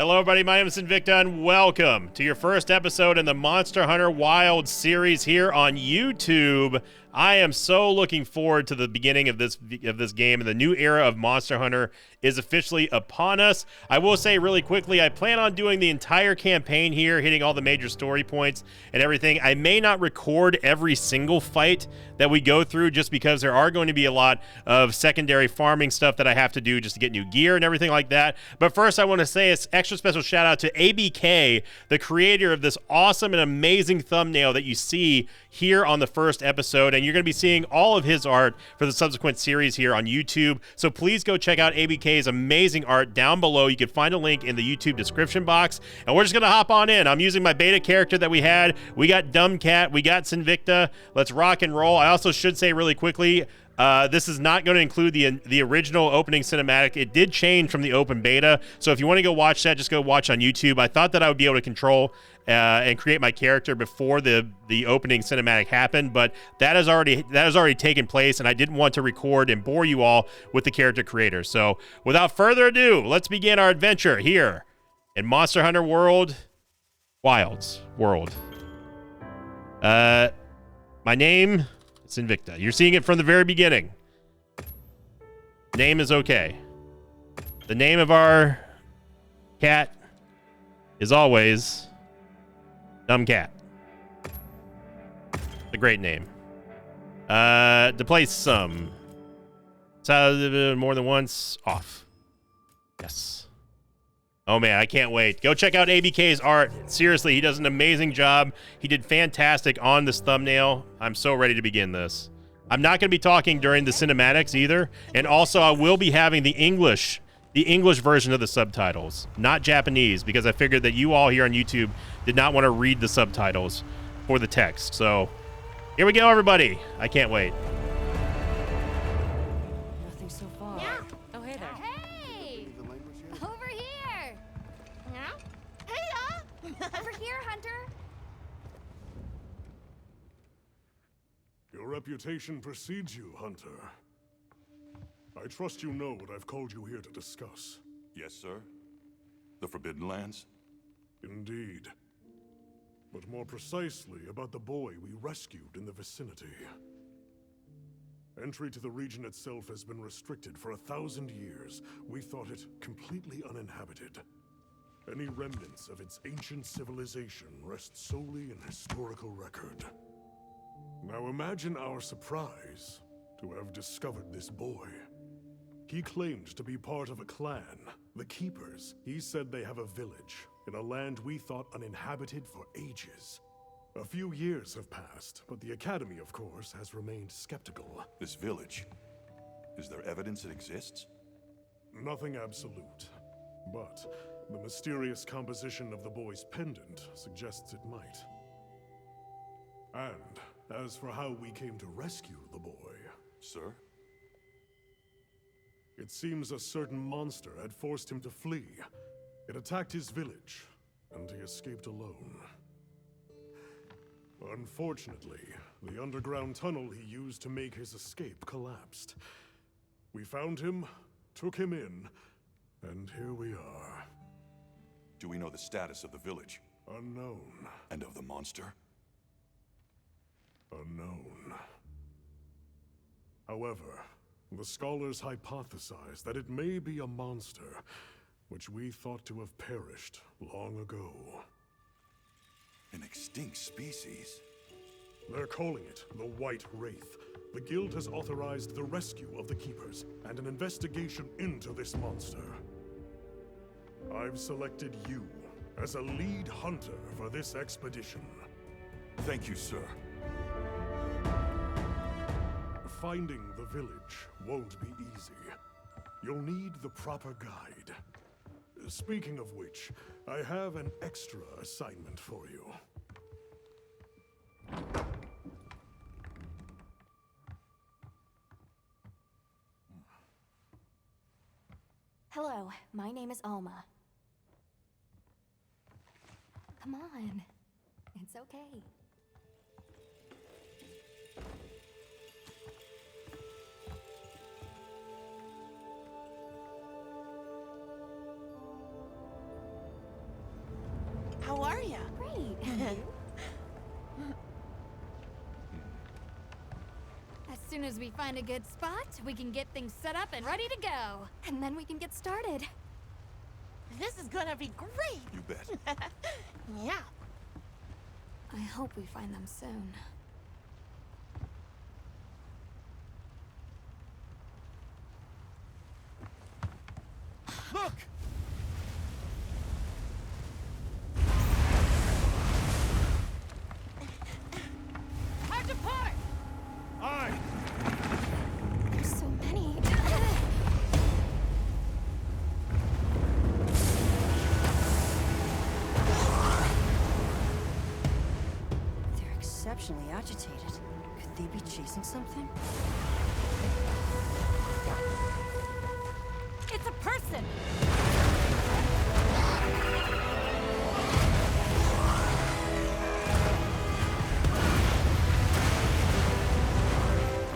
Hello, everybody. My name is Invicta, and welcome to your first episode in the Monster Hunter Wilds series here on YouTube. I am so looking forward to the beginning of this game, and the new era of Monster Hunter is officially upon us. I will say really quickly, I plan on doing the entire campaign here, hitting all the major story points and everything. I may not record every single fight that we go through just because there are going to be a lot of secondary farming stuff that I have to do just to get new gear and everything like that. But first, I want to say an extra special shout out to ABK, the creator of this awesome and amazing thumbnail that you see here on the first episode, and you're going to be seeing all of his art for the subsequent series here on YouTube. So please go check out ABK's amazing art down below. You can find a link in the YouTube description box, and we're just going to hop on in. I'm using my beta character that we had. We got Dumbcat, we got Sinvicta. Let's rock and roll. I also should say really quickly, this is not going to include the original opening cinematic. It did change from the open beta, so if you want to go watch that, just go watch on YouTube. I thought that I would be able to control and create my character before the opening cinematic happened, but that has already taken place, and I didn't want to record and bore you all with the character creator. So without further ado, let's begin our adventure here in Monster Hunter Wilds World. My name is Invicta. You're seeing it from the very beginning. Name is okay. The name of our cat is always Dumbcat. A great name. To play some. More than once. Off. Yes. Oh man, I can't wait. Go check out ABK's art. Seriously, he does an amazing job. He did fantastic on this thumbnail. I'm so ready to begin this. I'm not going to be talking during the cinematics either. And also, I will be having the English version of the subtitles, not Japanese, because I figured that you all here on YouTube did not want to read the subtitles for the text. So here we go, everybody. I can't wait. Nothing so far. Yeah. Oh, hey there. Hey! Over here! Yeah? Hey, over here, Hunter! Your reputation precedes you, Hunter. I trust you know what I've called you here to discuss. Yes, sir. The Forbidden Lands? Indeed. But more precisely about the boy we rescued in the vicinity. Entry to the region itself has been restricted for 1,000 years. We thought it completely uninhabited. Any remnants of its ancient civilization rest solely in historical record. Now imagine our surprise to have discovered this boy. He claimed to be part of a clan, the Keepers. He said they have a village in a land we thought uninhabited for ages. A few years have passed, but the Academy, of course, has remained skeptical. This village, is there evidence it exists? Nothing absolute, but the mysterious composition of the boy's pendant suggests it might. And as for how we came to rescue the boy, Sir? it seems a certain monster had forced him to flee. It attacked his village, and he escaped alone. Unfortunately, the underground tunnel he used to make his escape collapsed. We found him, took him in, and here we are. Do we know the status of the village? Unknown. And of the monster? Unknown. However, the scholars hypothesize that it may be a monster, which we thought to have perished long ago. An extinct species? They're calling it the White Wraith. The Guild has authorized the rescue of the Keepers and an investigation into this monster. I've selected you as a lead hunter for this expedition. Thank you, sir. Finding the village won't be easy. You'll need the proper guide. Speaking of which, I have an extra assignment for you. Hello, my name is Alma. Come on. It's okay. soon as we find a good spot, we can get things set up and ready to go. And then we can get started. This is gonna be great. You bet. Yeah. I hope we find them soon. Look! Hard to port! Aye! There's so many. They're exceptionally agitated. Could they be chasing something? It's a person!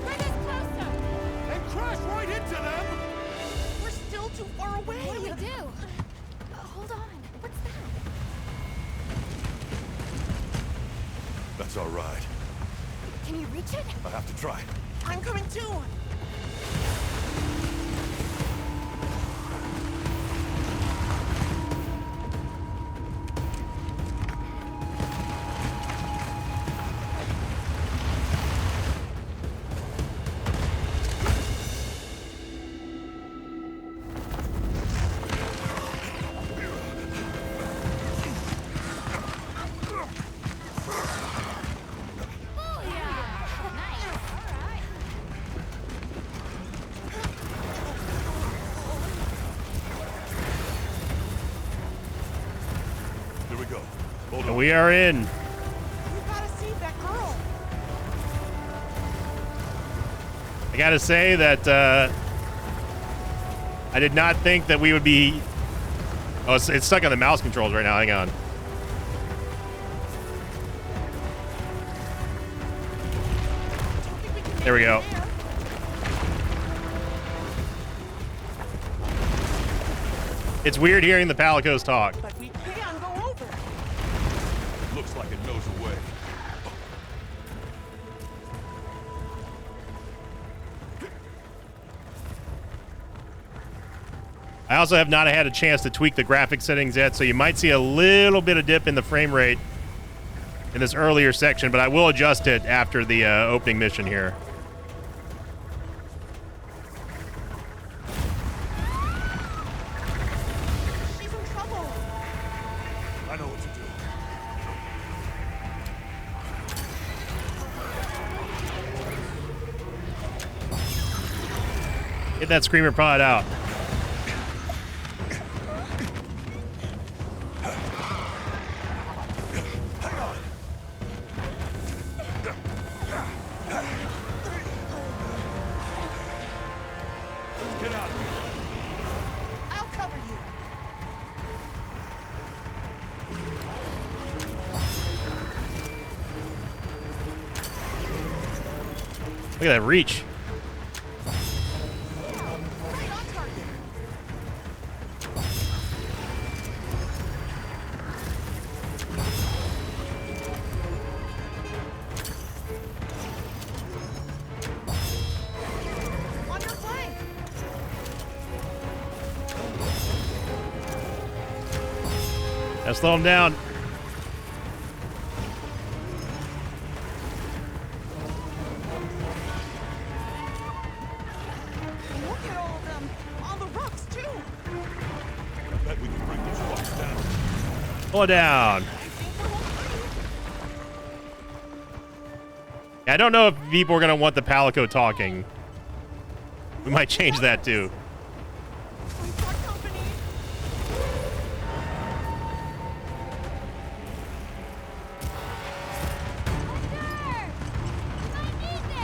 Bring us closer! And crash right into them! We're still too far away. What do we do? Hold on. What's that? That's our ride. Can you reach it? I have to try. I'm coming too. Here we go. Hold And on. we are in. We gotta save that girl. I gotta say that I did not think that we would be. Oh, it's stuck on the mouse controls right now. Hang on. There we go. It's weird hearing the Palicos talk. But we can go over. Looks like it knows a way. I also have not had a chance to tweak the graphic settings yet, so you might see a little bit of dip in the frame rate in this earlier section, but I will adjust it after the opening mission here. She's in trouble. I know what to do. Get that screamer pod out. Get out of here. I'll cover you. Look at that reach. Right on target. On your flank. Now slow him down. Look at all of them. On the rocks too. I bet we can bring these rocks down. Pull it down. I think we're all I don't know if people are going to want the Palico talking. We might change that too. We've got company.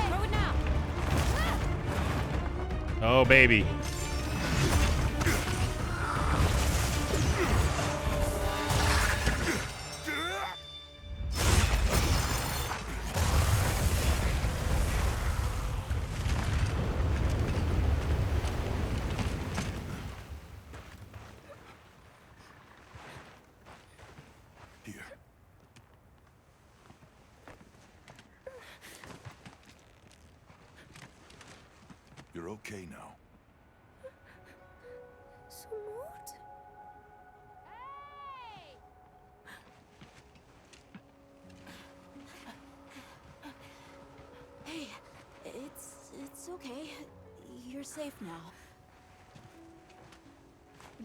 Forward now! Oh, baby. Here. You're okay now. Smooth? Hey! Hey, it's okay. You're safe now.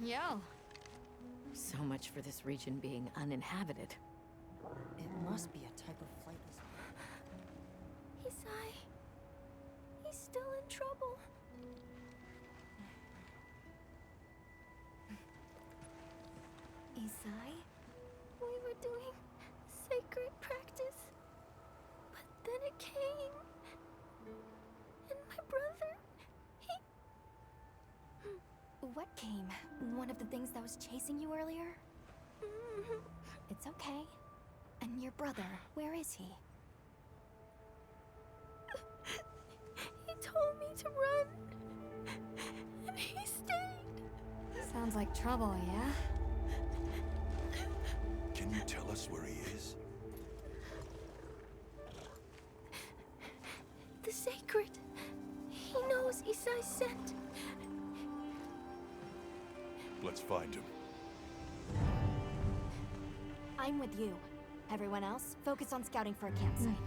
Yo. So much for this region being uninhabited. It must be a type of flightless. Isai. He's still in trouble. Isai? We were doing sacred practice. But then it came. And my brother, he... What came? One of the things that was chasing you earlier? It's okay. And your brother, where is he? He told me to run. And he stayed. Sounds like trouble, yeah? Can you tell us where he is? The sacred. He knows Isai sent. Let's find him. I'm with you. Everyone else, focus on scouting for a campsite.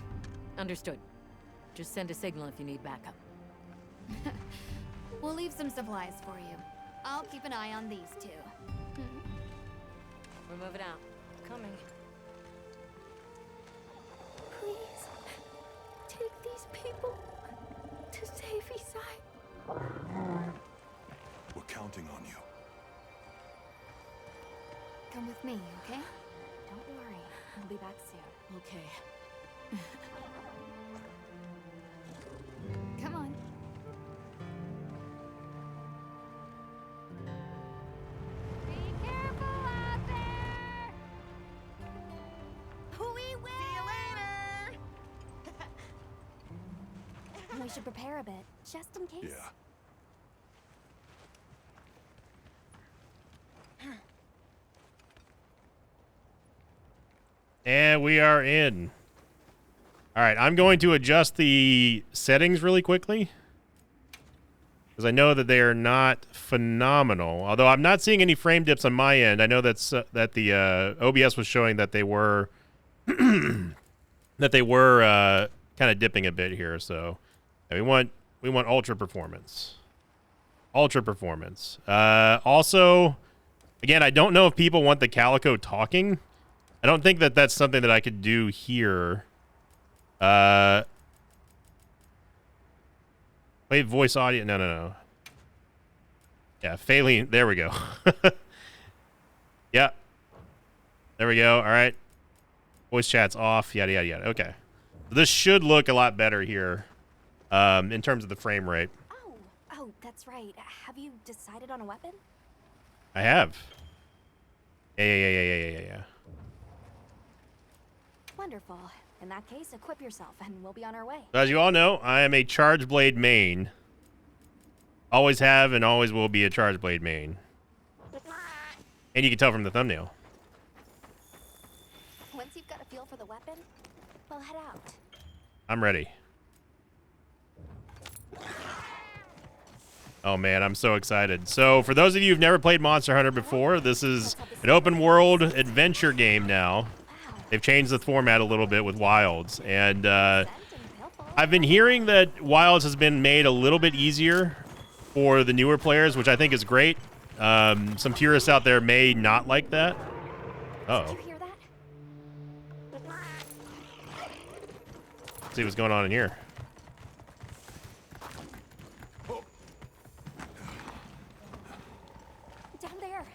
Understood. Just send a signal if you need backup. We'll leave some supplies for you. I'll keep an eye on these two. We're moving out. Coming. Please, take these people to save Isai. We're counting on you. Come with me, okay? Don't worry, I'll be back soon. Okay. Come on. Be careful out there! We will! See you later! We should prepare a bit, just in case. Yeah. And we are in. All right, I'm going to adjust the settings really quickly because I know that they are not phenomenal. Although I'm not seeing any frame dips on my end. I know that's that the OBS was showing that they were kind of dipping a bit here. So yeah, we want ultra performance. Ultra performance. Also, again, I don't know if people want the Calico talking. I don't think that that's something that I could do here. Wait, voice audio. No. Yeah, Faline. There we go. Yeah. There we go. All right. Voice chat's off. Yada, yada, yada. Okay. This should look a lot better here in terms of the frame rate. Oh, that's right. Have you decided on a weapon? I have. Yeah. Wonderful. In that case, equip yourself and we'll be on our way. So as you all know, I am a Charge Blade main. Always have and always will be a Charge Blade main. And you can tell from the thumbnail. Once you've got a feel for the weapon, we'll head out. I'm ready. Oh man, I'm so excited. So for those of you who've never played Monster Hunter before, this is an open world adventure game now. They've changed the format a little bit with Wilds. And I've been hearing that Wilds has been made a little bit easier for the newer players, which I think is great. Some purists out there may not like that. Uh-oh. Did you hear that? Let's see what's going on in here. Down there.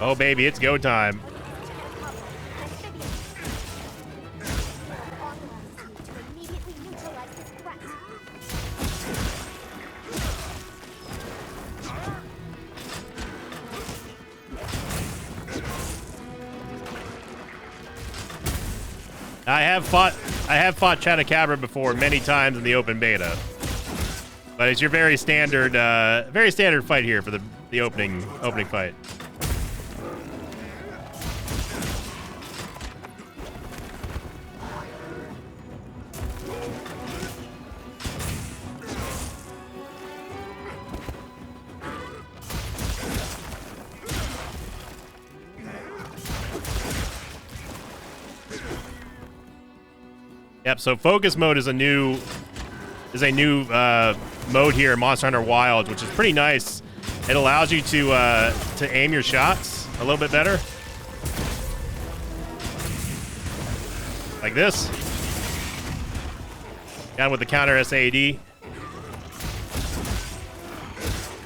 Oh, baby, it's go time. I have fought Chatacabra before many times in the open beta, but it's your very standard fight here for the opening fight. Yep, so focus mode is a new mode here in Monster Hunter Wilds, which is pretty nice. It allows you to aim your shots a little bit better. Like this. Down with the counter SAD.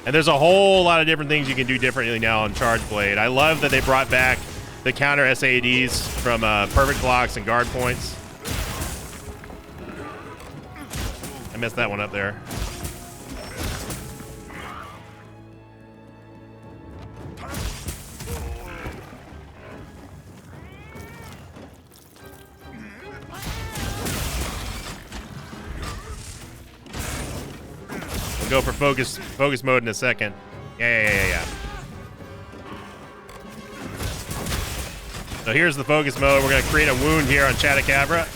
And there's a whole lot of different things you can do differently now on Charge Blade. I love that they brought back the counter SADs from perfect blocks and guard points. I messed that one up there. We'll go for focus mode in a second. Yeah. So here's the focus mode. We're gonna create a wound here on Chatacabra.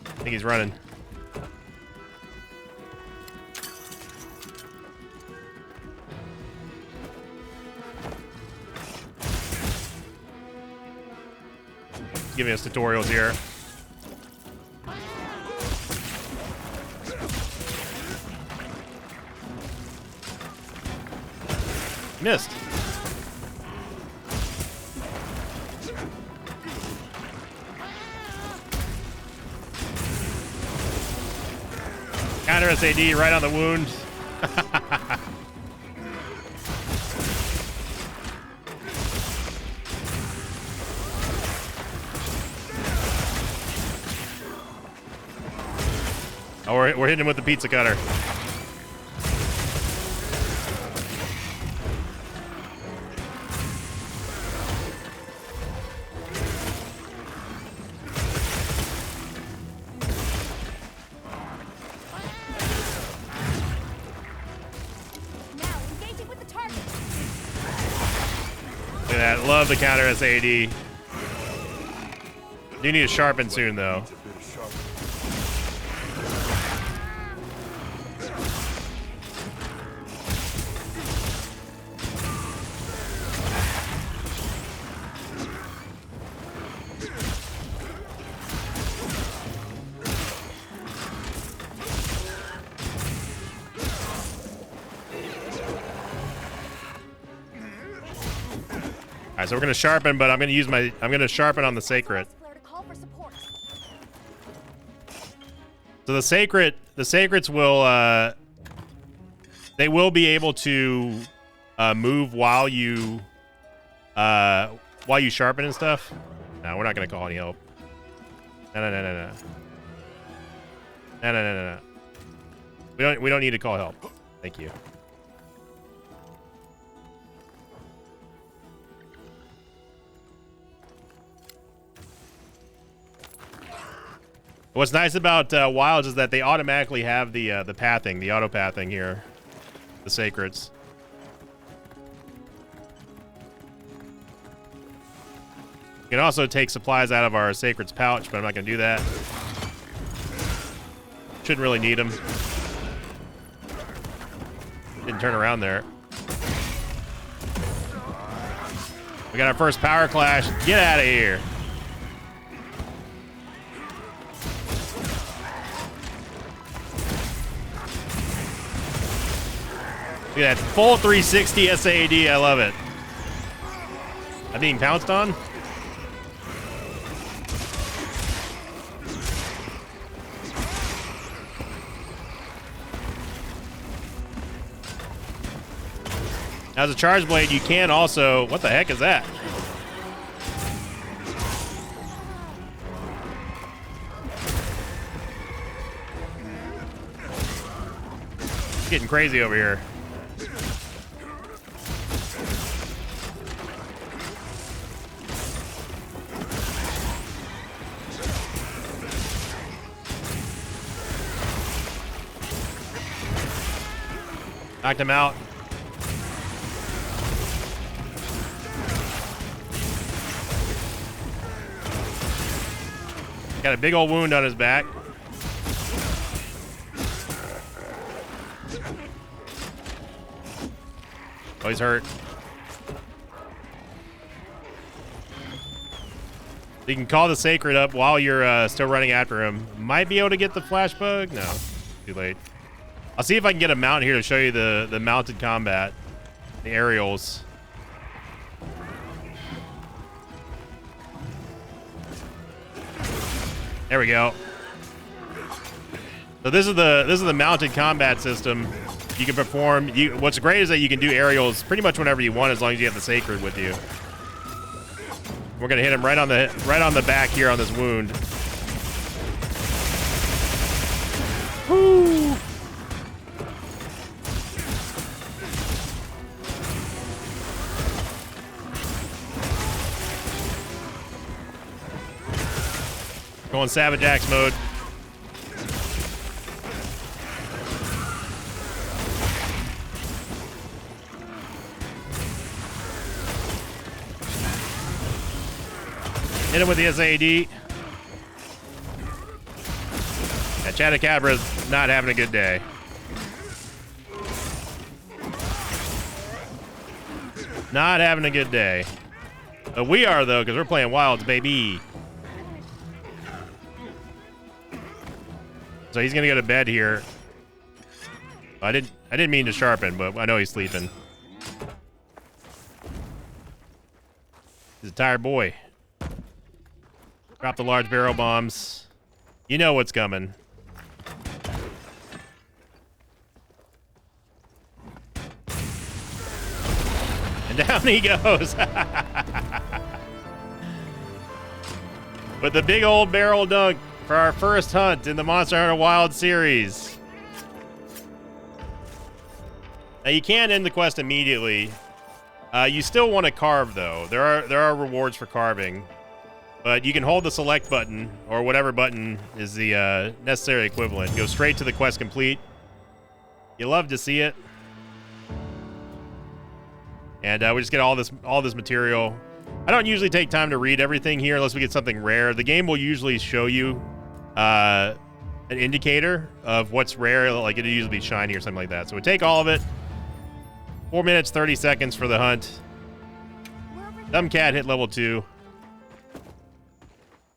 I think he's running. Giving us tutorials here. Missed. Counter SAD right on the wound. Oh, we're hitting him with the pizza cutter. Look at that. Love the counter SAD. Do need to sharpen soon, though. Alright, so we're gonna sharpen, but I'm gonna sharpen on the sacred. So the sacreds will they will be able to move while you sharpen and stuff. No, we're not gonna call any help. No. We don't need to call help. Thank you. What's nice about Wilds is that they automatically have the pathing, the auto pathing here, the sacreds. You can also take supplies out of our sacred's pouch, but I'm not gonna do that. Shouldn't really need them. Didn't turn around there. We got our first power clash. Get out of here. Look at that full 360 SAD. I love it. I'm being pounced on. As a charge blade, you can also... What the heck is that? It's getting crazy over here. Knocked him out. Got a big old wound on his back. Oh, he's hurt. You can call the Sacred up while you're still running after him. Might be able to get the flash bug. No, too late. I'll see if I can get a mount here to show you the mounted combat, the aerials. There we go. So this is the mounted combat system. You can perform. What's great is that you can do aerials pretty much whenever you want, as long as you have the Sacred with you. We're gonna hit him right on the back here on this wound. Woo! Going Savage Axe mode. Hit him with the SAD. Yeah, Chatacabra's not having a good day. Not having a good day. But we are, though, because we're playing Wilds, baby. So he's gonna go to bed here. I didn't mean to sharpen, but I know he's sleeping. He's a tired boy. Drop the large barrel bombs. You know what's coming. And down he goes. With the big old barrel dunk for our first hunt in the Monster Hunter Wild series. Now you can't end the quest immediately. You still want to carve though. There are rewards for carving, but you can hold the select button or whatever button is the necessary equivalent. Go straight to the quest complete. You love to see it. And we just get all this material. I don't usually take time to read everything here unless we get something rare. The game will usually show you an indicator of what's rare, like it'll usually be shiny or something like that. So we take all of it. 4 minutes, 30 seconds for the hunt. Dumb cat hit level 2.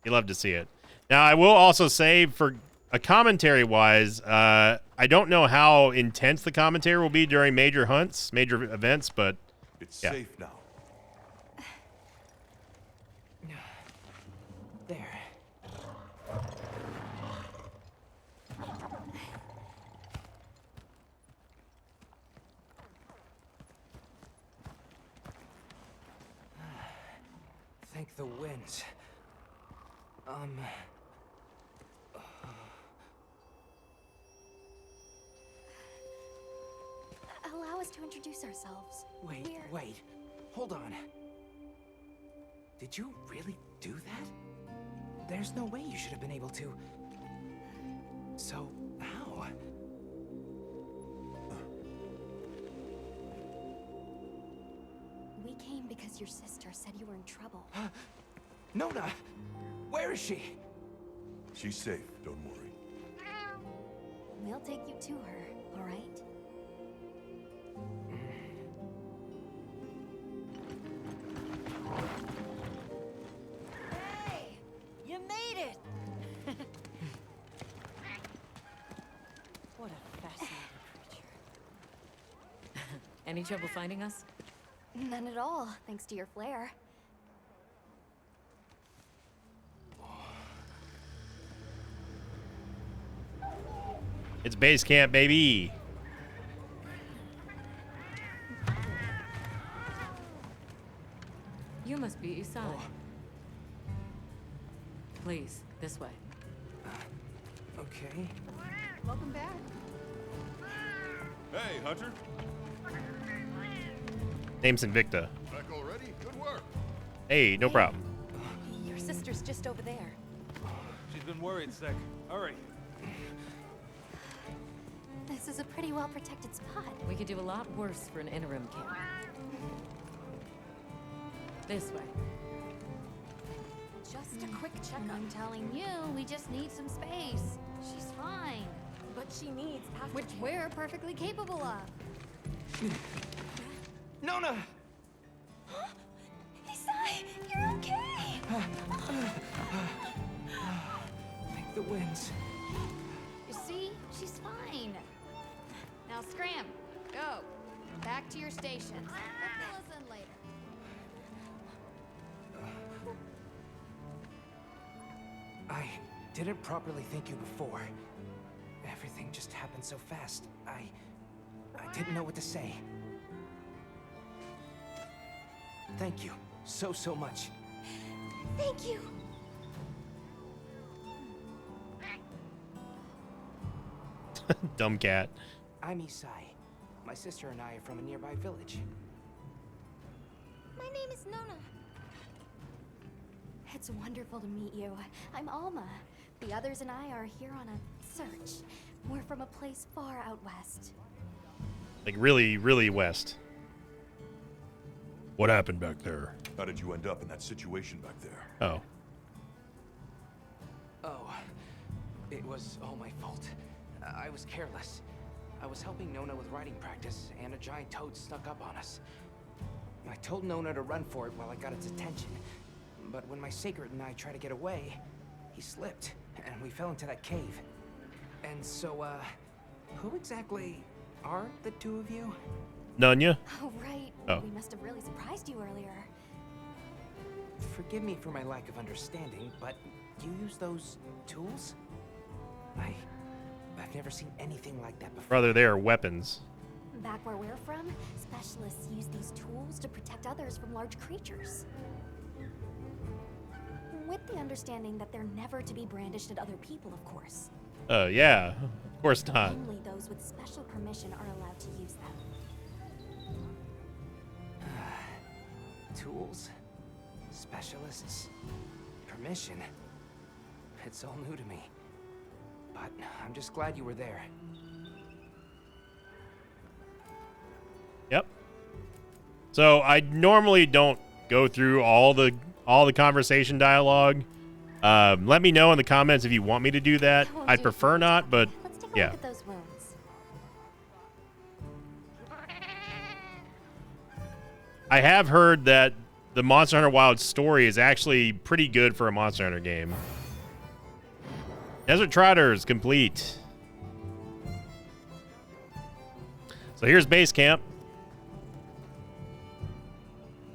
You love to see it. Now, I will also say, for a commentary-wise, I don't know how intense the commentary will be during major hunts, major events, but It's yeah. safe now. There. Thank the winds. Allow us to introduce ourselves. Wait. Hold on. Did you really do that? There's no way you should have been able to. So, how? We came because your sister said you were in trouble. Nona! Where is she? She's safe, don't worry. We'll take you to her, all right? Hey! You made it! What a fascinating creature. Any trouble finding us? None at all, thanks to your flair. It's base camp, baby. be Isai. Please, this way. Okay. Welcome back. Hey, Hunter. Name's Invicta. Back already? Good work. Hey, no problem. Your sister's just over there. She's been worried sick. Hurry. This is a pretty well-protected spot. We could do a lot worse for an interim camp. This way. Just a quick checkup. I'm telling you, we just need some space. She's fine. But she needs aftercare. Which we're perfectly capable of. Nona! Isai, you're okay! Thank the winds. You see? She's fine. Now scram. Go. Back to your stations. But fill us in later. I didn't properly thank you before. Everything just happened so fast. I didn't know what to say. Thank you so much. Thank you! Dumb cat. I'm Isai. My sister and I are from a nearby village. My name is Nona. It's wonderful to meet you. I'm Alma. The others and I are here on a search. We're from a place far out west. Like really, really west. What happened back there? How did you end up in that situation back there? Oh. Oh, it was all my fault. I was careless. I was helping Nona with writing practice, and a giant toad snuck up on us. I told Nona to run for it while I got its attention. But when my sacred and I tried to get away, he slipped, and we fell into that cave. And so, who exactly are the two of you? Nunya? Oh, right. Oh. We must have really surprised you earlier. Forgive me for my lack of understanding, but you use those tools? I've never seen anything like that before. Brother, they are weapons. Back where we're from, specialists use these tools to protect others from large creatures. With the understanding that they're never to be brandished at other people, of course. Oh, yeah. Of course not. Only those with special permission are allowed to use them. Tools? Specialists? Permission? It's all new to me. But I'm just glad you were there. Yep. So I normally don't go through all the conversation dialogue. Let me know in the comments if you want me to do that. I'd prefer not, but Let's take a yeah. look at those wounds. I have heard that the Monster Hunter Wilds story is actually pretty good for a Monster Hunter game. Desert Trotters complete. So here's base camp.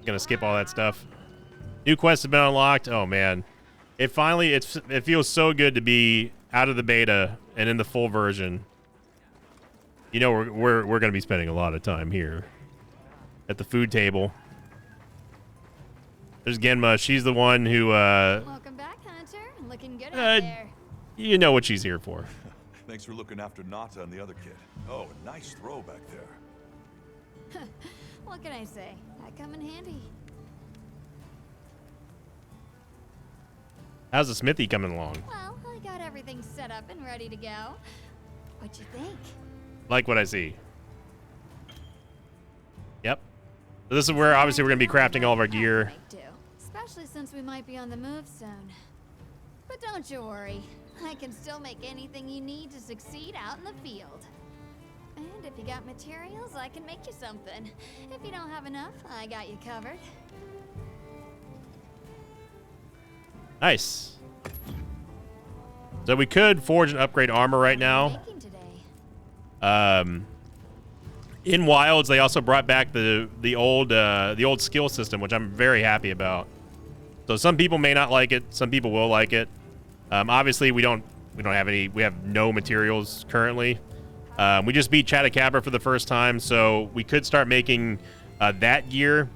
Gonna skip all that stuff. New quests have been unlocked. Oh man, it feels so good to be out of the beta and in the full version. You know we're gonna be spending a lot of time here at the food table. There's Genma. She's the one who Welcome back, Hunter. Looking good out there. you know what she's here for. Thanks for looking after Nata and the other kid. Oh, a nice throw back there. What can I say? That come in handy. How's the smithy coming along? Well, I got everything set up and ready to go. What'd you think? Like what I see. Yep. So this is where obviously we're gonna be crafting all of our gear. Might do, especially since we might be on the move soon. But don't you worry. I can still make anything you need to succeed out in the field. And if you got materials, I can make you something. If you don't have enough, I got you covered. Nice. So we could forge and upgrade armor right now. Making today. In Wilds, they also brought back the old skill system, which I'm very happy about. So some people may not like it, some people will like it. Obviously, we don't have any. We have no materials currently. We just beat Chatacabra for the first time, so we could start making that gear.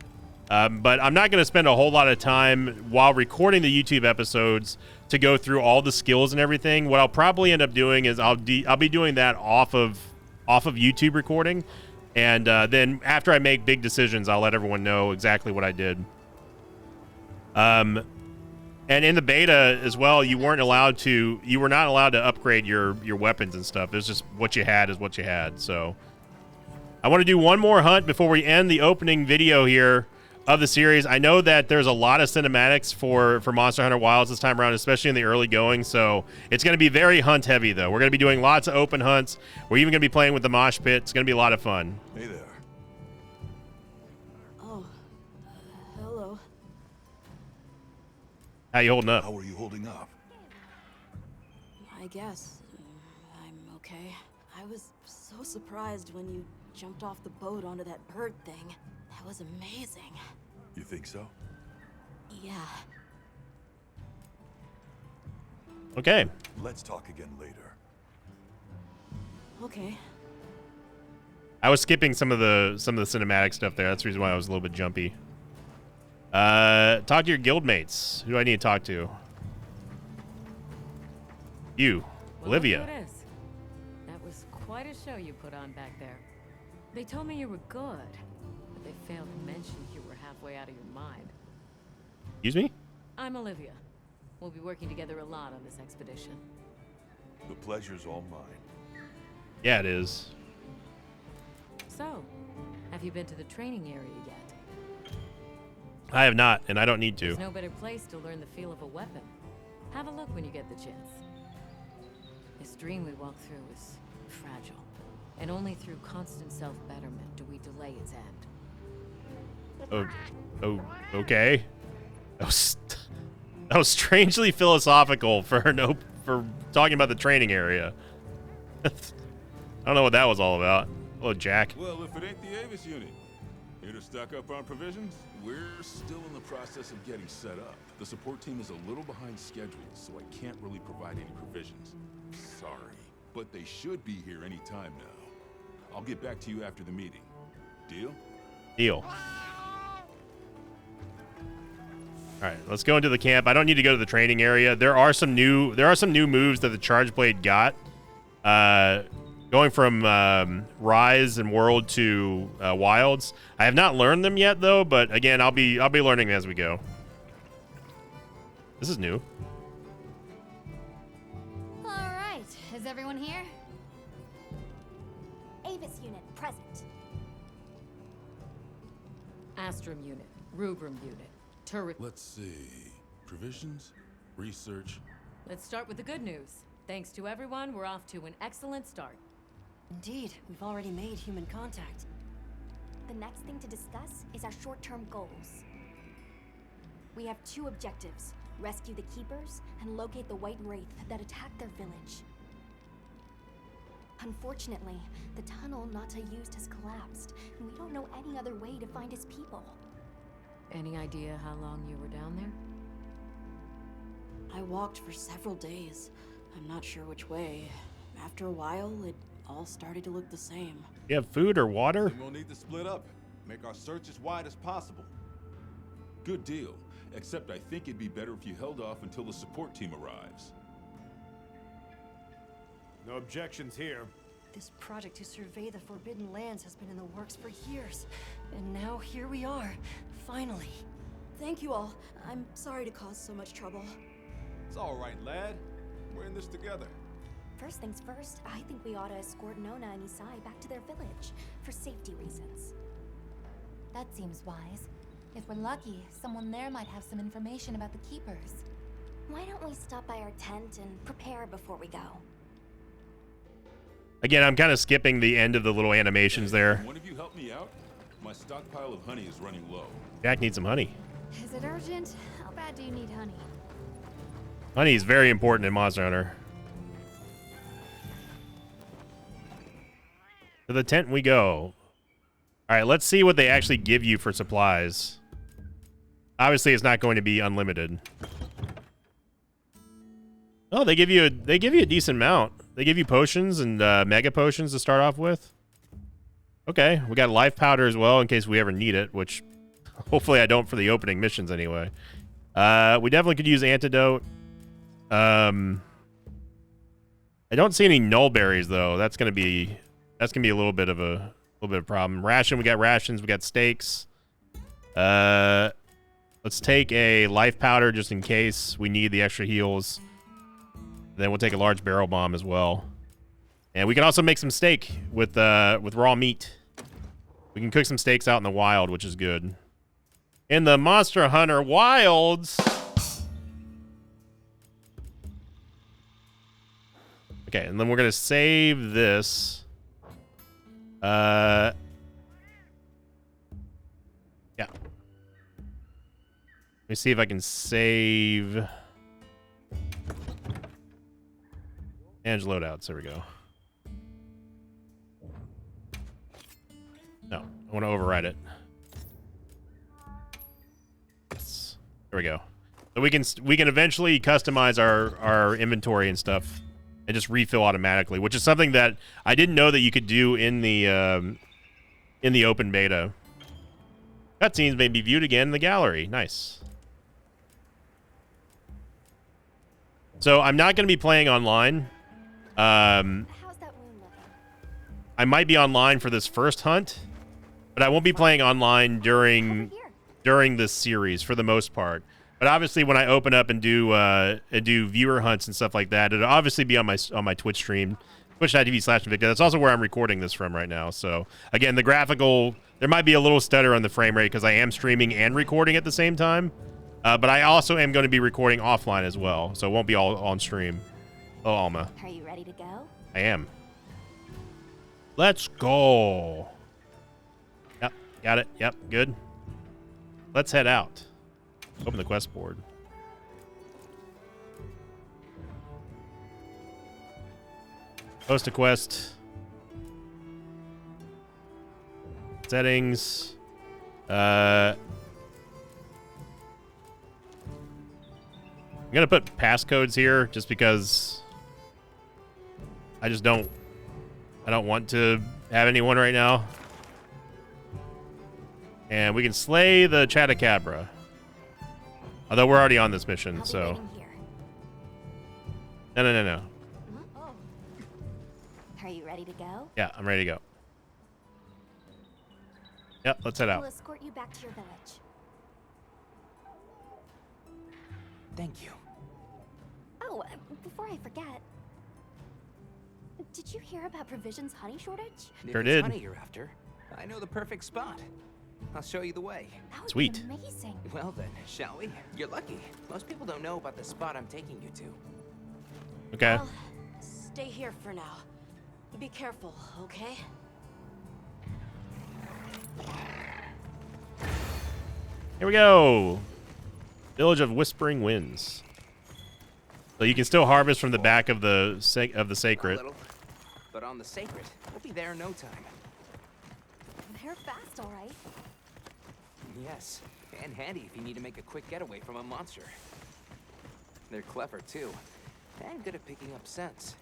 But I'm not going to spend a whole lot of time while recording the YouTube episodes to go through all the skills and everything. What I'll probably end up doing is I'll be doing that off of YouTube recording, and then after I make big decisions, I'll let everyone know exactly what I did. And in the beta as well, you were not allowed to upgrade your weapons and stuff. It was just what you had is what you had. So I want to do one more hunt before we end the opening video here of the series. I know that there's a lot of cinematics for Monster Hunter Wilds this time around, especially in the early going. So it's going to be very hunt heavy, though. We're going to be doing lots of open hunts. We're even going to be playing with the mosh pit. It's going to be a lot of fun. Hey there. Oh, hello. How you holding up? How are you holding up? I guess I'm okay. I was so surprised when you jumped off the boat onto that bird thing. That was amazing. You think so? Yeah. Okay. Let's talk again later. Okay. I was skipping some of the cinematic stuff there. That's the reason why I was a little bit jumpy. Talk to your guildmates. Who do I need to talk to? You, Well, Olivia. look who it is. That was quite a show you put on back there. They told me you were good, but they failed to mention you were halfway out of your mind. Excuse me? I'm Olivia. We'll be working together a lot on this expedition. The pleasure's all mine. Yeah, it is. So, have you been to the training area yet? I have not, and I don't need to. There's no better place to learn the feel of a weapon. Have a look when you get the chance. This dream we walk through is fragile, and only through constant self-betterment do we delay its end. Okay. That was strangely philosophical for talking about the training area. I don't know what that was all about. Hello, Jack. Well, if it ain't the Avis unit. Here to stock up on provisions? We're still in the process of getting set up. The support team is a little behind schedule, so I can't really provide any provisions. Sorry. But they should be here any time now. I'll get back to you after the meeting. Deal? Deal. All right, let's go into the camp. I don't need to go to the training area. There are some new moves that the Charge Blade got. Going from Rise and World to Wilds. I have not learned them yet, though. But again, I'll be learning as we go. This is new. All right, is everyone here? Avis unit, present. Astrum unit, Rubrum unit, turret. Let's see. Provisions? Research? Let's start with the good news. Thanks to everyone, we're off to an excellent start. Indeed, we've already made human contact. The next thing to discuss is our short-term goals. We have two objectives: rescue the Keepers and locate the White Wraith that attacked their village. Unfortunately, the tunnel Nata used has collapsed, and we don't know any other way to find his people. Any idea how long you were down there? I walked for several days. I'm not sure which way. After a while, it all started to look the same. You have food or water? Then we'll need to split up. Make our search as wide as possible. Good deal. Except I think it'd be better if you held off until the support team arrives. No objections here. This project to survey the Forbidden Lands has been in the works for years. And now here we are, finally. Thank you all. I'm sorry to cause so much trouble. It's all right, lad. We're in this together. First things first, I think we ought to escort Nona and Isai back to their village, for safety reasons. That seems wise. If we're lucky, someone there might have some information about the Keepers. Why don't we stop by our tent and prepare before we go? Again, I'm kind of skipping the end of the little animations there. One of you help me out? My stockpile of honey is running low. Jack needs some honey. Is it urgent? How bad do you need honey? Honey is very important in Monster Hunter. To the tent we go. All right, let's see what they actually give you for supplies. Obviously, it's not going to be unlimited. Oh, they give you a decent amount. They give you potions and mega potions to start off with. Okay, we got life powder as well in case we ever need it, which Hopefully I don't for the opening missions anyway. We definitely could use antidote. I don't see any null berries though. That's gonna be a little bit of a problem. Ration, we got rations, we got steaks. Let's take a life powder just in case we need the extra heals. Then we'll take a large barrel bomb as well. And we can also make some steak with raw meat. We can cook some steaks out in the wild, which is good. In the Monster Hunter Wilds. Okay, and then we're gonna save this. Yeah. Let me see if I can save. Manage loadouts. There we go. No, I want to override it. Yes. There we go. So we can eventually customize our inventory and stuff, and just refill automatically, which is something that I didn't know that you could do in the open beta. Cutscenes may be viewed again in the gallery. Nice. So I'm not going to be playing online. How's that wound looking? I might be online for this first hunt, but I won't be playing online during this series for the most part. But obviously, when I open up and do viewer hunts and stuff like that, it'll obviously be on my Twitch stream, twitch.tv/Invicta. That's also where I'm recording this from right now. So again, the graphical, there might be a little stutter on the frame rate because I am streaming and recording at the same time. But I also am going to be recording offline as well, so it won't be all on stream. Oh, Alma. Are you ready to go? I am. Let's go. Yep, got it. Yep, good. Let's head out. Open the quest board. Post a quest. Settings. I'm gonna put passcodes here just because I don't want to have anyone right now. And we can slay the Chatacabra. Although we're already on this mission, so. No. Oh. Are you ready to go? Yeah, I'm ready to go. Yep, let's head out. We'll escort you back to your village. Thank you. Oh, before I forget, did you hear about Provision's honey shortage? Sure If did. it's honey you're after, I know the perfect spot. I'll show you the way. That would Sweet. be amazing. Well then, shall we? You're lucky. Most people don't know about the spot I'm taking you to. Okay. Well, stay here for now. Be careful, okay? Here we go. Village of Whispering Winds. So you can still harvest from the back of the A sacred. little, but on the sacred, we'll be there in no time. They're fast, all right. Yes, and handy if you need to make a quick getaway from a monster. They're clever too, and good at picking up scents.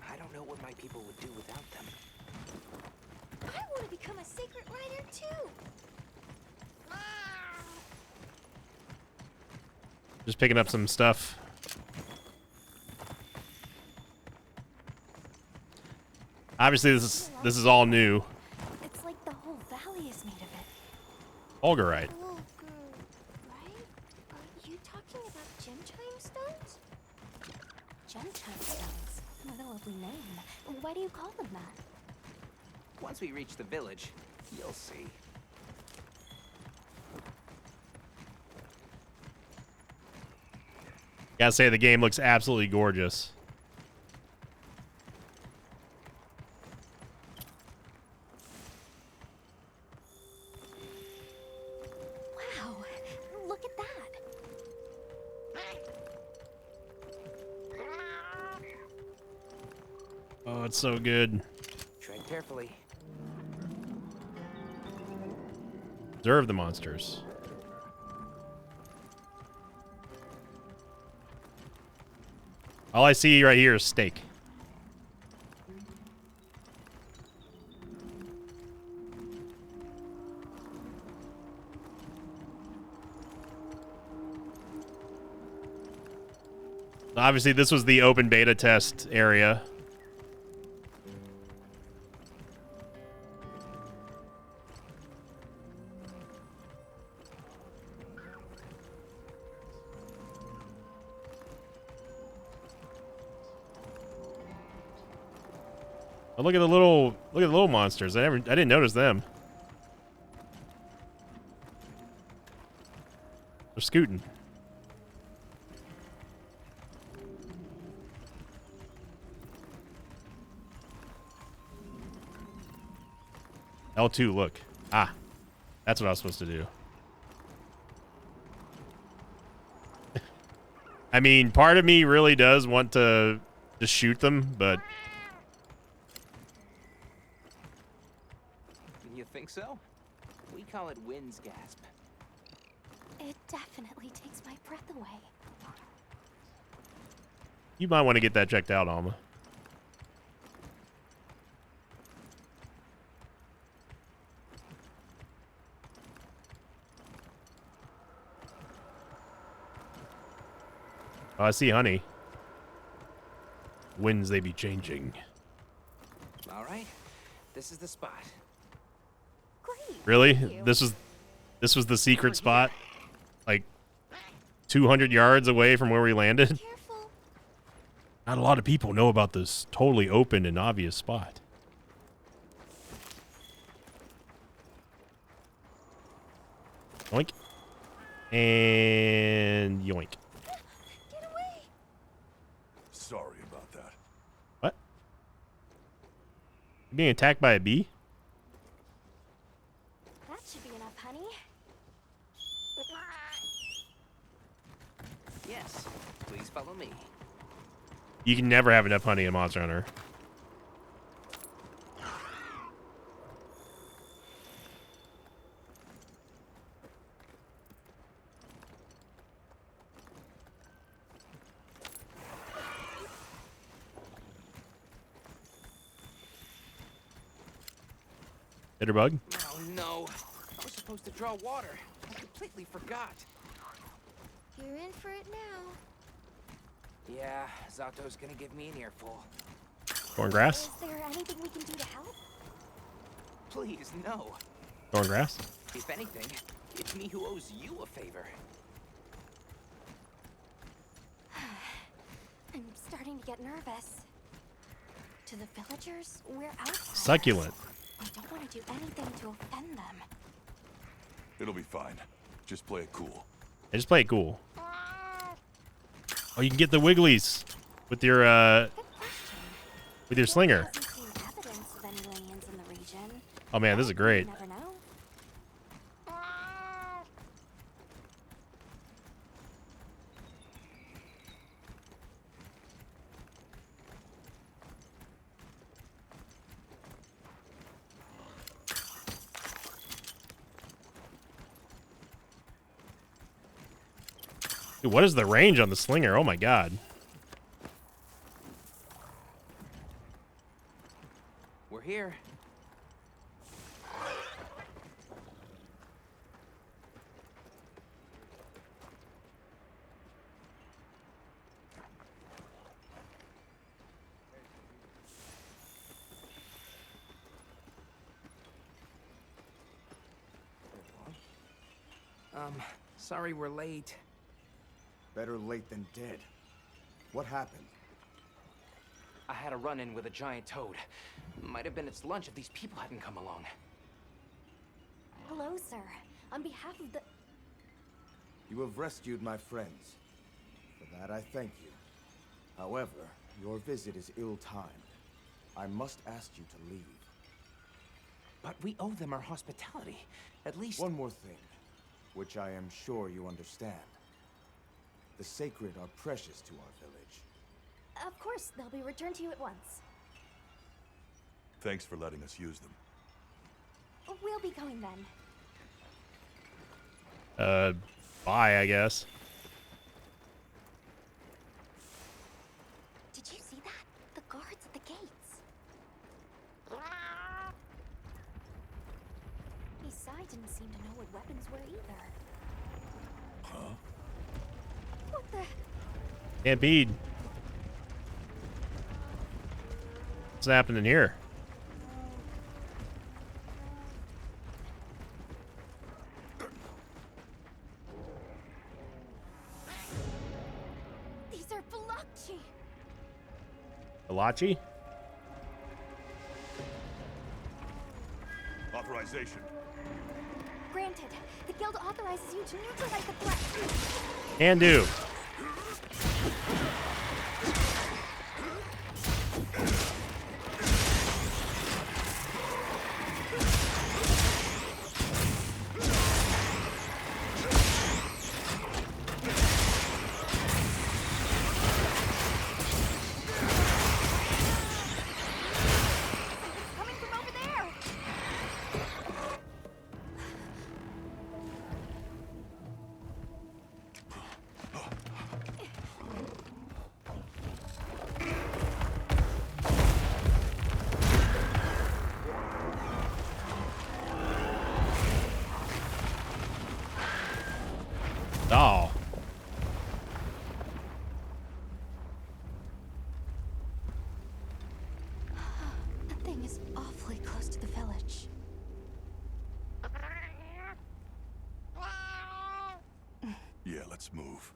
I don't know what my people would do without them. I want to become a sacred rider too. Just picking up some stuff. Obviously, this is all new. It's like the whole valley is made of it. Olgarite. Olger, right? Are you talking about gem chime stones? Gem chime stones. What a lovely name. Why do you call them that? Once we reach the village, you'll see. Gotta say, the game looks absolutely gorgeous. Wow, look at that. Oh, it's so good. Tread carefully. Observe the monsters. All I see right here is steak. Obviously, this was the open beta test area. Oh, look at the little monsters. I didn't notice them. They're scooting. L2, look. Ah, that's what I was supposed to do. I mean, part of me really does want to just shoot them, but... You think so? We call it wind's gasp. It definitely takes my breath away. You might want to get that checked out, Alma. Oh, I see honey. Winds they be changing. All right, this is the spot. Great. Really? Thank you. This was the secret spot? Like 200 yards away from where we landed? Careful. Not a lot of people know about this totally open and obvious spot. Yoink. And yoink. Get away. Sorry about that. What? You being attacked by a bee? That should be enough, honey. Yes, please follow me. You can never have enough honey in Monster Hunter. Bitterbug? Oh no, I was supposed to draw water. I completely forgot. You're in for it now. Yeah, Zato's gonna give me an earful. Thorngrass? Is there anything we can do to help? Please, no. Thorngrass? If anything, it's me who owes you a favor. I'm starting to get nervous. To the villagers, we're outsiders. Succulent. I don't want to do anything to offend them. It'll be fine. Just play it cool. I just play it cool. Oh, you can get the Wigglies with your Good question. slinger. Hasn't seen evidence of any aliens in the region. Oh man, this is great. You never know. Dude, what is the range on the slinger? Oh my god. We're here. Sorry we're late. Better late than dead. What happened? I had a run-in with a giant toad. Might have been its lunch if these people hadn't come along. Hello, sir. On behalf of the... You have rescued my friends. For that I thank you. However, your visit is ill-timed. I must ask you to leave. But we owe them our hospitality. At least... One more thing, which I am sure you understand. The sacred are precious to our village. Of course, they'll be returned to you at once. Thanks for letting us use them. We'll be going then. Bye, I guess. Did you see that? The guards at the gates. Isai didn't seem to know what weapons were either. Huh? What the... Can't be. happening here? These are Valachi. Valachi? Authorization. Granted, the guild authorizes you to neutralize the threat. Can do. Coming from over there. Oh. That thing is awfully close to the village. Yeah, let's move.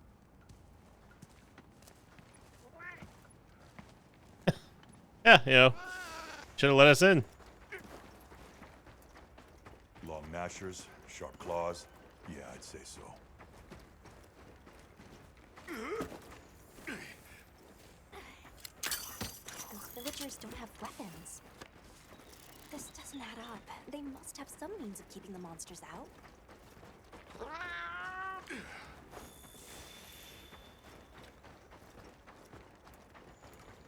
Yeah, you know. Should have let us in. Long gnashers, sharp claws. Yeah, I'd say so. Those villagers don't have weapons. This doesn't add up. They must have some means of keeping the monsters out.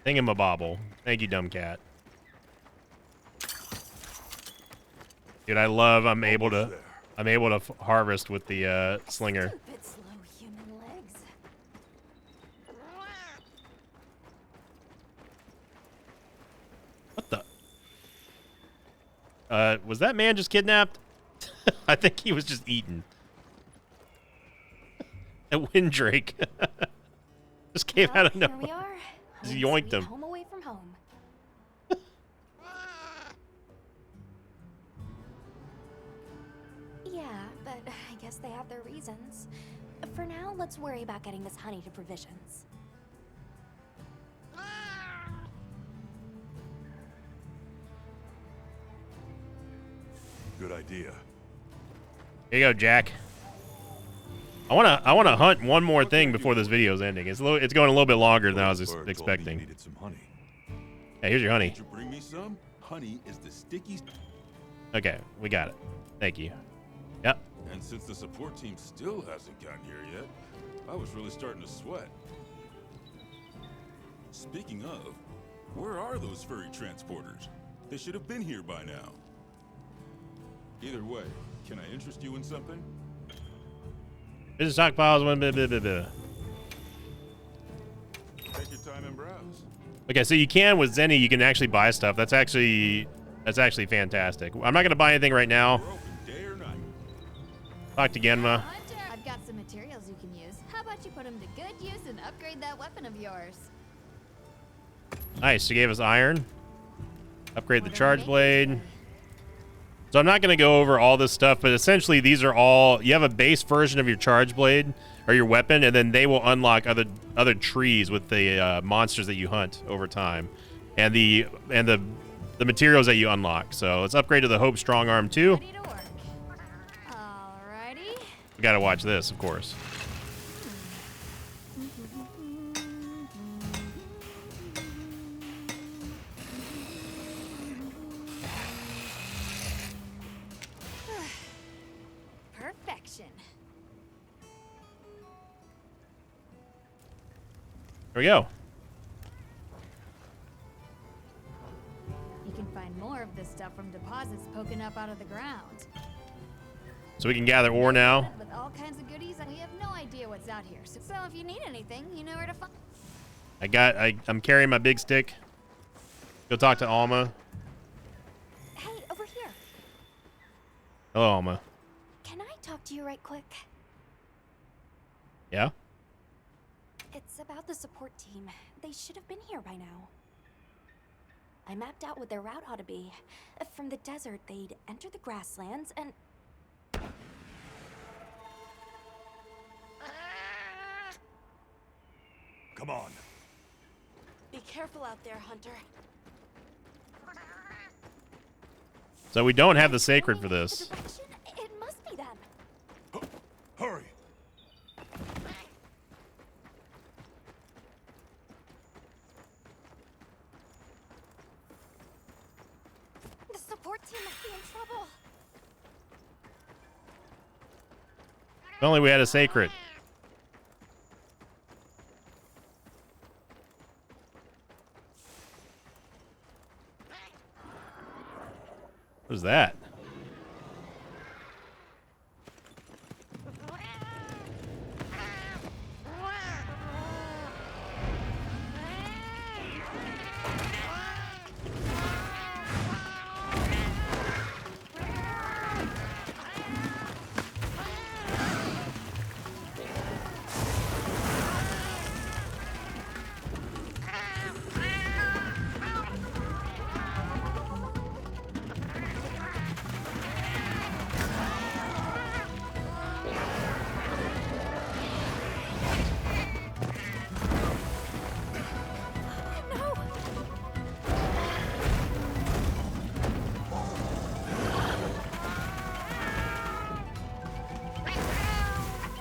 Thingamabobble. Thank you, dumb cat. Dude, I love I'm able to harvest with the slinger. Stupid slow human legs. What the? Was that man just kidnapped? I think he was just eaten. A Windrake. Just came out of Here nowhere. we are. Just Home yoinked sweet him. Home away from home. Yeah, but I guess they have their reasons. For now, let's worry about getting this honey to provisions. Good idea. Here you go, Jack. I wanna hunt one more thing before this video's ending. It's going a little bit longer than I was Bird told me you expecting. needed some honey. Hey, here's your honey. Did you bring me some? Honey is the sticky. Okay, we got it. Thank you. Yep. And since the support team still hasn't gotten here yet, I was really starting to sweat. Speaking of, where are those furry transporters? They should have been here by now. Either way, can I interest you in something? Business stockpiles. One bit. Take your time and browse. Okay, so you can with Zenny, you can actually buy stuff. That's actually fantastic. I'm not gonna buy anything right now. We're open day or night. Talk to Genma. Hunter, I've got some materials you can use. How about you put them to good use and upgrade that weapon of yours? Nice. She gave us iron. Upgrade the What charge amazing. blade. So I'm not going to go over all this stuff, but essentially these are all, you have a base version of your charge blade or your weapon, and then they will unlock other trees with the monsters that you hunt over time, and the materials that you unlock. So let's upgrade to the Hope Strong Arm 2. Ready to work. Alrighty. We got to watch this, of course. Perfection. Here we go. You can find more of this stuff from deposits poking up out of the ground. So we can gather ore now. With all kinds of goodies, and we have no idea what's out here. So if you need anything, you know where to find. I'm carrying my big stick. Go talk to Alma. Hey, over here. Hello, Alma. Can I talk to you right quick? Yeah? It's about the support team. They should have been here by now. I mapped out what their route ought to be. From the desert, they'd enter the grasslands and... Come on. Be careful out there, Hunter. So we don't have the sacred for this. It must be them. Hurry. The support team must be in trouble. If only we had a sacred. What is that?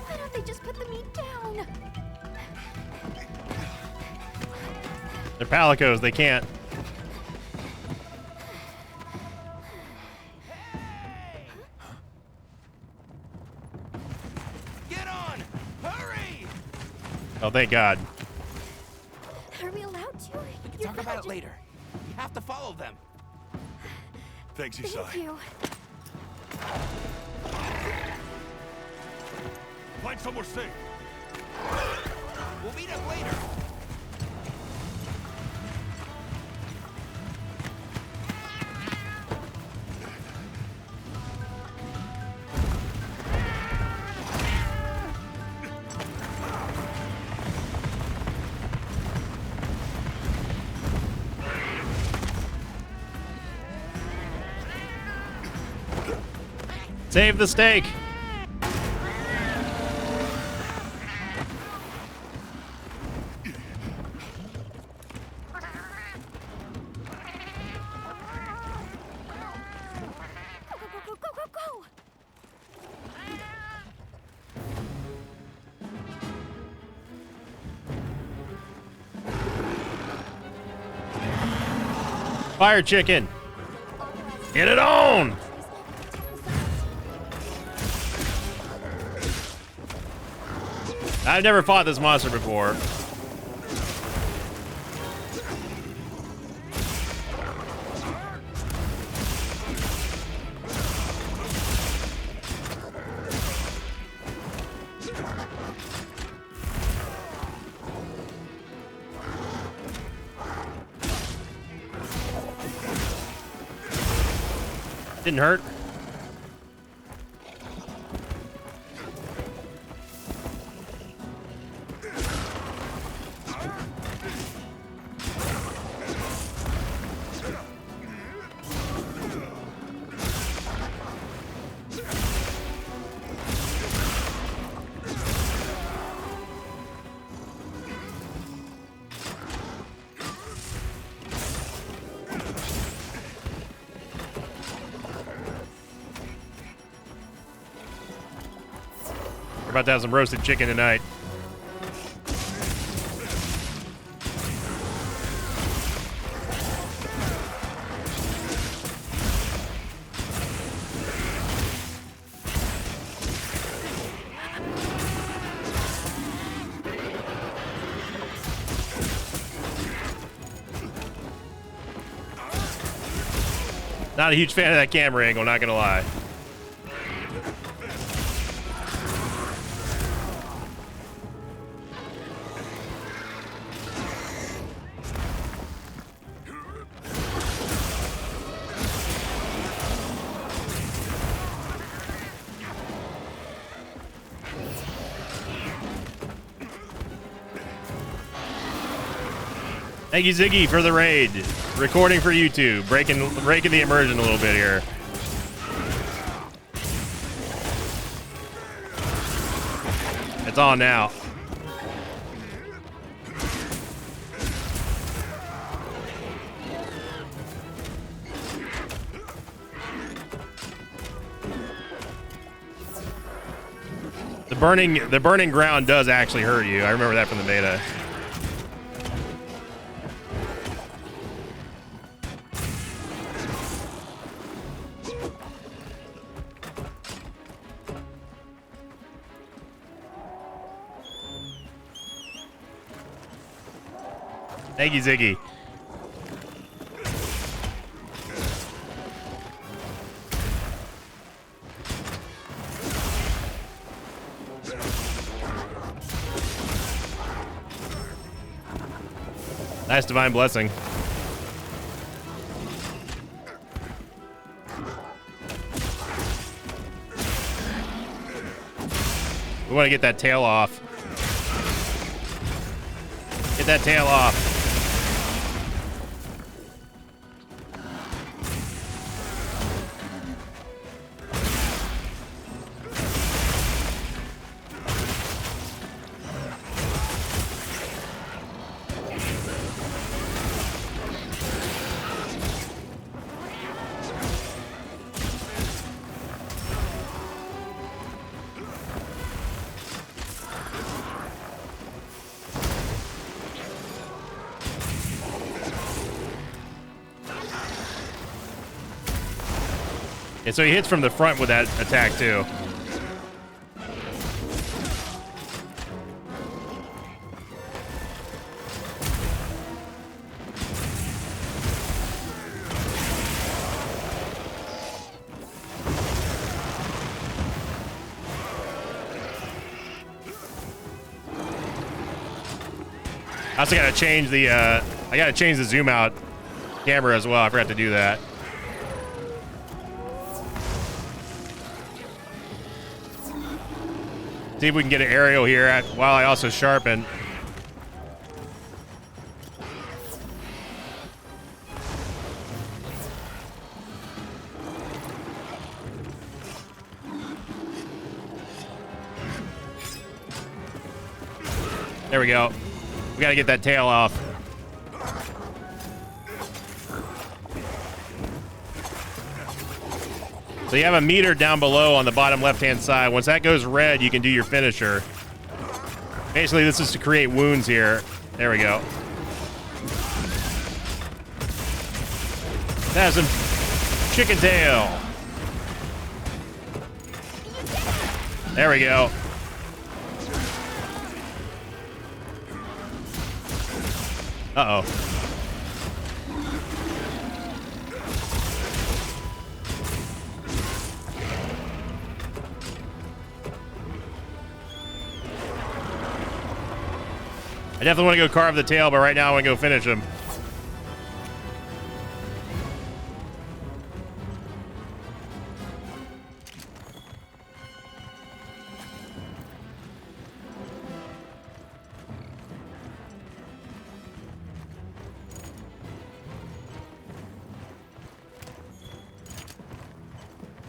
Why don't they just put the meat down? They're palicos. They can't. Get on! Hurry! Oh, thank God. Are we allowed to? We can talk about it later. We have to follow them. Thanks, Isai. Thank you. Find somewhere safe. We'll meet up later. Save the steak. Go, go, go, go! Fire chicken. Get it on. I've never fought this monster before. Didn't hurt. We're about to have some roasted chicken tonight. Not a huge fan of that camera angle, not gonna lie. Thank you, Ziggy, for the raid. Recording for YouTube. Breaking the immersion a little bit here. It's on now. The burning ground does actually hurt you. I remember that from the beta. Thank you, Ziggy. Nice divine blessing. We want to get that tail off. Get that tail off. And so he hits from the front with that attack too. I also gotta change the I gotta change the zoom out camera as well. I forgot to do that. See if we can get an aerial here while I also sharpen. There we go. We gotta get that tail off. So you have a meter down below on the bottom left-hand side. Once that goes red, you can do your finisher. Basically, this is to create wounds here. There we go. That's some chicken tail. There we go. Uh-oh. I definitely want to go carve the tail, but right now I want to go finish him.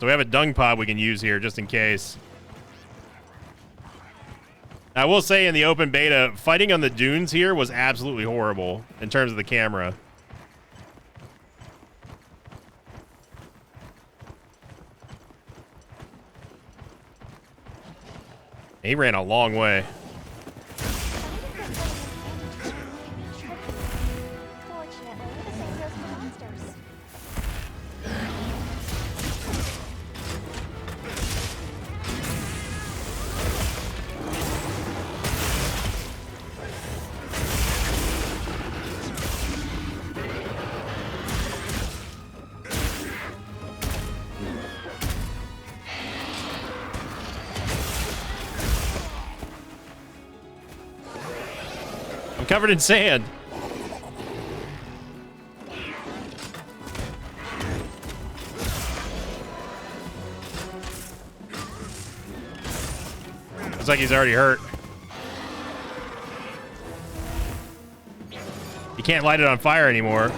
So we have a dung pod we can use here just in case. I will say in the open beta, fighting on the dunes here was absolutely horrible in terms of the camera. He ran a long way. I'm covered in sand. Looks like he's already hurt. He You can't light it on fire anymore.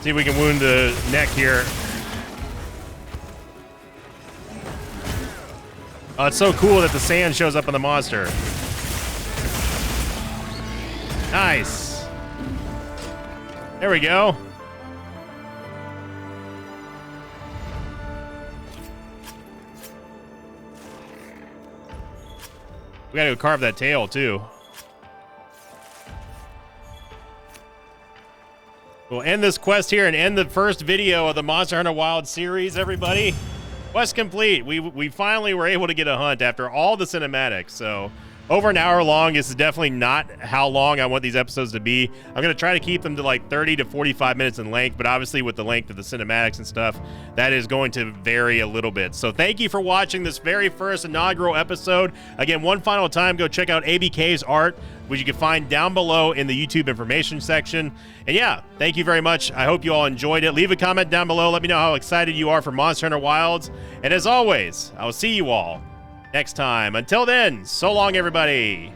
See if we can wound the neck here. Oh, it's so cool that the sand shows up on the monster. Nice. There we go. We gotta go carve that tail, too. We'll end this quest here and end the first video of the Monster Hunter Wilds series, everybody. Quest complete. We finally were able to get a hunt after all the cinematics, so over an hour long. This is definitely not how long I want these episodes to be. I'm going to try to keep them to like 30 to 45 minutes in length, but obviously with the length of the cinematics and stuff, that is going to vary a little bit. So thank you for watching this very first inaugural episode. Again, one final time, go check out ABK's art, which you can find down below in the YouTube information section. And yeah, thank you very much. I hope you all enjoyed it. Leave a comment down below. Let me know how excited you are for Monster Hunter Wilds. And as always, I will see you all next time. Until then, so long, everybody.